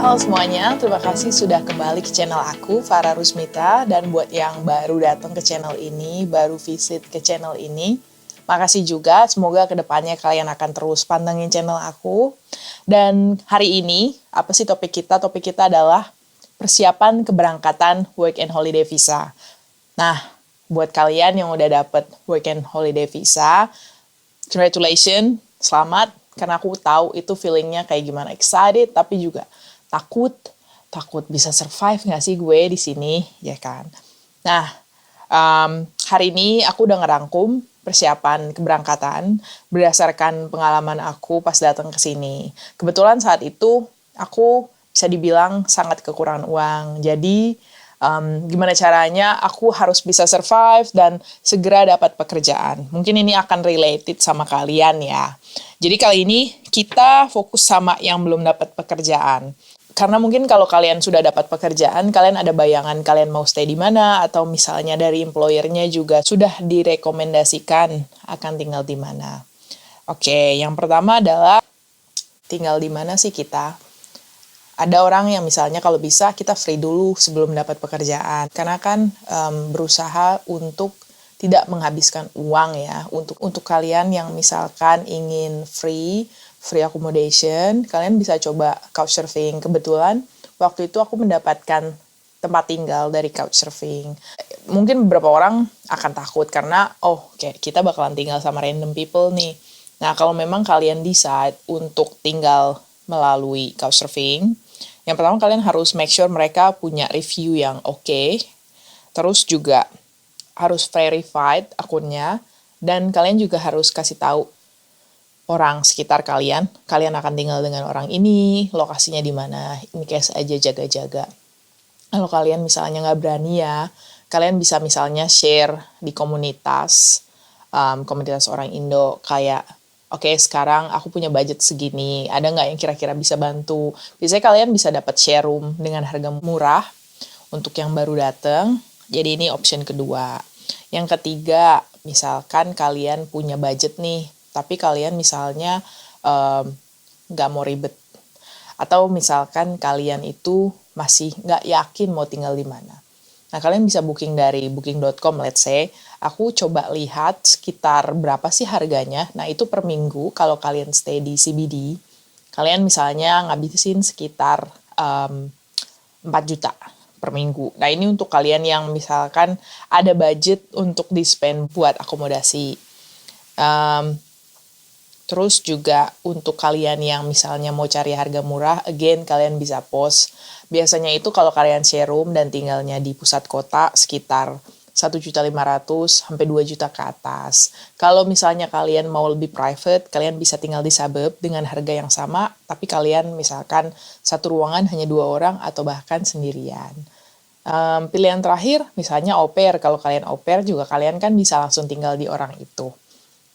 Halo semuanya, terima kasih sudah kembali ke channel aku, Farah Rusmita. Dan buat yang baru datang ke channel ini, baru visit ke channel ini, makasih juga. Semoga kedepannya kalian akan terus pantengin channel aku. Dan hari ini, apa sih topik kita? Topik kita adalah persiapan keberangkatan Work and Holiday Visa. Nah, buat kalian yang udah dapet Work and Holiday Visa, congratulations, selamat. Karena aku tahu itu feelingnya kayak gimana, excited tapi juga takut bisa survive nggak sih gue di sini, ya kan? Nah, hari ini aku udah ngerangkum persiapan keberangkatan berdasarkan pengalaman aku pas datang ke sini. Kebetulan saat itu aku bisa dibilang sangat kekurangan uang, jadi gimana caranya aku harus bisa survive dan segera dapat pekerjaan. Mungkin ini akan related sama kalian ya. Jadi kali ini kita fokus sama yang belum dapat pekerjaan. Karena mungkin kalau kalian sudah dapat pekerjaan, kalian ada bayangan kalian mau stay di mana, atau misalnya dari employer-nya juga sudah direkomendasikan akan tinggal di mana. Oke, yang pertama adalah tinggal di mana sih kita? Ada orang yang misalnya kalau bisa kita free dulu sebelum dapat pekerjaan. Karena kan berusaha untuk tidak menghabiskan uang ya. Untuk kalian yang misalkan ingin free accommodation, kalian bisa coba Couchsurfing. Kebetulan waktu itu aku mendapatkan tempat tinggal dari Couchsurfing. Mungkin beberapa orang akan takut karena kayak kita bakalan tinggal sama random people nih. Nah, kalau memang kalian decide untuk tinggal melalui Couchsurfing, yang pertama kalian harus make sure mereka punya review yang oke. Terus juga harus verified akunnya, dan kalian juga harus kasih tahu orang sekitar kalian akan tinggal dengan orang ini, lokasinya di mana, in case aja jaga-jaga. Kalau kalian misalnya nggak berani ya, kalian bisa misalnya share di komunitas orang Indo, kayak, oke, sekarang aku punya budget segini, ada nggak yang kira-kira bisa bantu? Biasanya kalian bisa dapat share room dengan harga murah untuk yang baru datang, jadi ini option kedua. Yang ketiga, misalkan kalian punya budget nih, tapi kalian misalnya nggak mau ribet. Atau misalkan kalian itu masih nggak yakin mau tinggal di mana. Nah, kalian bisa booking dari booking.com, let's say. Aku coba lihat sekitar berapa sih harganya. Nah, itu per minggu kalau kalian stay di CBD. Kalian misalnya ngabisin sekitar 4 juta per minggu. Nah, ini untuk kalian yang misalkan ada budget untuk di-spend buat akomodasi. Terus juga untuk kalian yang misalnya mau cari harga murah, again kalian bisa post. Biasanya itu kalau kalian share room dan tinggalnya di pusat kota sekitar 1.500.000 sampai 2 juta ke atas. Kalau misalnya kalian mau lebih private, kalian bisa tinggal di suburb dengan harga yang sama, tapi kalian misalkan satu ruangan hanya 2 orang atau bahkan sendirian. Pilihan terakhir misalnya au pair. Kalau kalian au pair juga kalian kan bisa langsung tinggal di orang itu.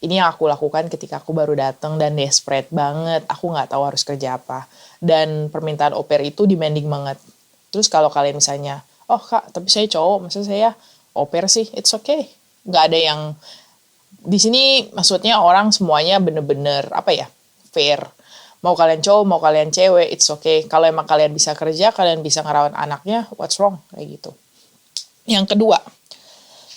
Ini yang aku lakukan ketika aku baru datang dan desperate banget. Aku nggak tahu harus kerja apa. Dan permintaan au pair itu demanding banget. Terus kalau kalian misalnya, kak, tapi saya cowok, maksudnya saya au pair sih, it's okay. Nggak ada yang, di sini maksudnya orang semuanya bener-bener, fair. Mau kalian cowok, mau kalian cewek, it's okay. Kalau emang kalian bisa kerja, kalian bisa ngerawat anaknya, what's wrong? Kayak gitu. Yang kedua,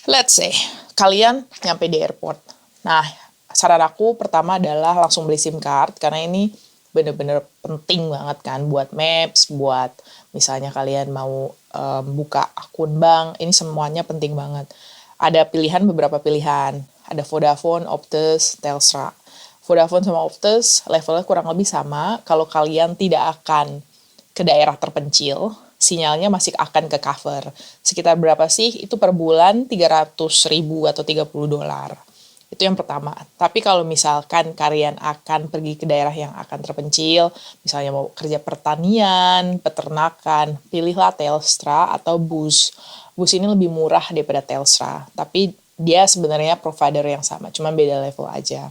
let's say, kalian nyampe di airport. Nah, saran aku pertama adalah langsung beli SIM card, karena ini bener-bener penting banget kan buat maps, buat misalnya kalian mau buka akun bank, ini semuanya penting banget. Ada beberapa pilihan, ada Vodafone, Optus, Telstra. Vodafone sama Optus levelnya kurang lebih sama. Kalau kalian tidak akan ke daerah terpencil, sinyalnya masih akan ke cover. Sekitar berapa sih? Itu per bulan 300.000 atau $30. Itu yang pertama. Tapi kalau misalkan kalian akan pergi ke daerah yang akan terpencil, misalnya mau kerja pertanian, peternakan, pilihlah Telstra atau Bus. Bus ini lebih murah daripada Telstra, tapi dia sebenarnya provider yang sama, cuma beda level aja.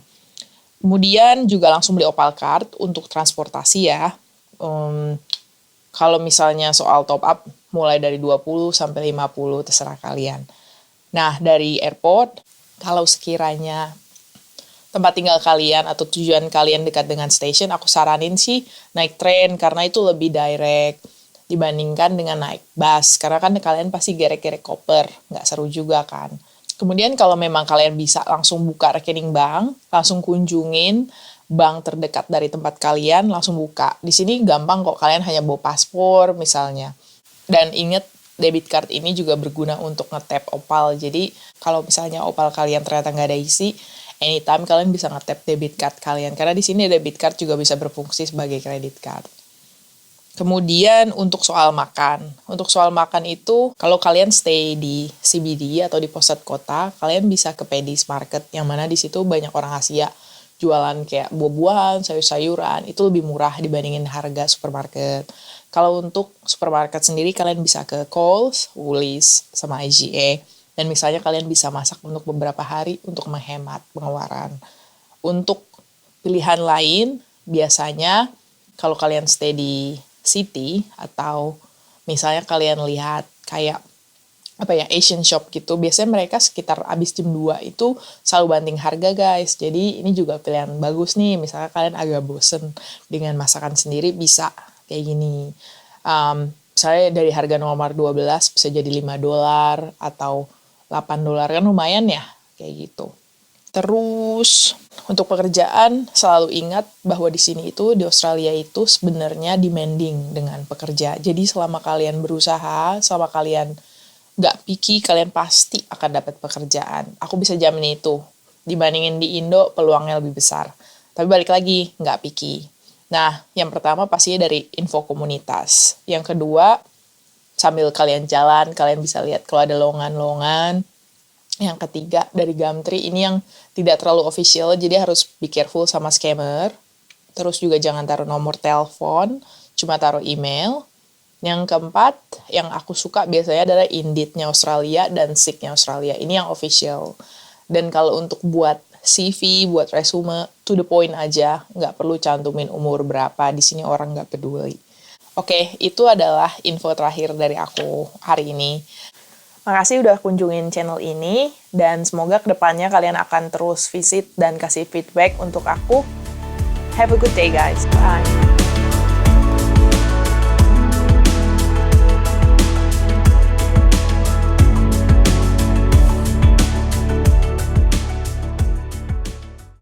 Kemudian juga langsung beli Opal Card untuk transportasi ya. Kalau misalnya soal top up, mulai dari 20 sampai 50, terserah kalian. Nah, dari airport, kalau sekiranya tempat tinggal kalian atau tujuan kalian dekat dengan station, aku saranin sih naik train karena itu lebih direct dibandingkan dengan naik bus. Karena kan kalian pasti gerek-gerek koper, nggak seru juga kan. Kemudian kalau memang kalian bisa langsung buka rekening bank, langsung kunjungin bank terdekat dari tempat kalian, langsung buka. Di sini gampang kok, kalian hanya bawa paspor misalnya. Dan ingat, debit card ini juga berguna untuk nge-tap Opal. Jadi kalau misalnya Opal kalian ternyata nggak ada isi, anytime kalian bisa nge-tap debit card kalian. Karena di sini debit card juga bisa berfungsi sebagai credit card. Kemudian untuk soal makan. Untuk soal makan itu, kalau kalian stay di CBD atau di pusat kota, kalian bisa ke Paddy's Market, yang mana di situ banyak orang Asia jualan kayak buah-buahan, sayur-sayuran, itu lebih murah dibandingin harga supermarket. Kalau untuk supermarket sendiri, kalian bisa ke Coles, Woolies, sama IGA. Dan misalnya kalian bisa masak untuk beberapa hari untuk menghemat pengeluaran. Untuk pilihan lain, biasanya kalau kalian stay di city atau misalnya kalian lihat kayak Asian shop gitu, biasanya mereka sekitar abis jam 2 itu selalu banting harga guys. Jadi ini juga pilihan bagus nih, misalnya kalian agak bosen dengan masakan sendiri, bisa kayak gini. Misalnya dari harga nomor 12 bisa jadi $5 atau $8 kan lumayan ya, kayak gitu. Terus untuk pekerjaan selalu ingat bahwa di sini itu di Australia itu sebenarnya demanding dengan pekerja. Jadi selama kalian berusaha, selama kalian nggak picky, kalian pasti akan dapat pekerjaan. Aku bisa jamin itu. Dibandingin di Indo peluangnya lebih besar. Tapi balik lagi, nggak picky. Nah, yang pertama pastinya dari info komunitas. Yang kedua, sambil kalian jalan, kalian bisa lihat kalau ada lowongan-lowongan. Yang ketiga, dari Gumtree, ini yang tidak terlalu official, jadi harus be careful sama scammer. Terus juga jangan taruh nomor telepon, cuma taruh email. Yang keempat, yang aku suka biasanya adalah Indeed-nya Australia dan Seek-nya Australia. Ini yang official. Dan kalau untuk buat CV, buat resume, to the point aja. Nggak perlu cantumin umur berapa, di sini orang nggak peduli. Oke, itu adalah info terakhir dari aku hari ini. Makasih udah kunjungin channel ini, dan semoga kedepannya kalian akan terus visit dan kasih feedback untuk aku. Have a good day guys. Bye.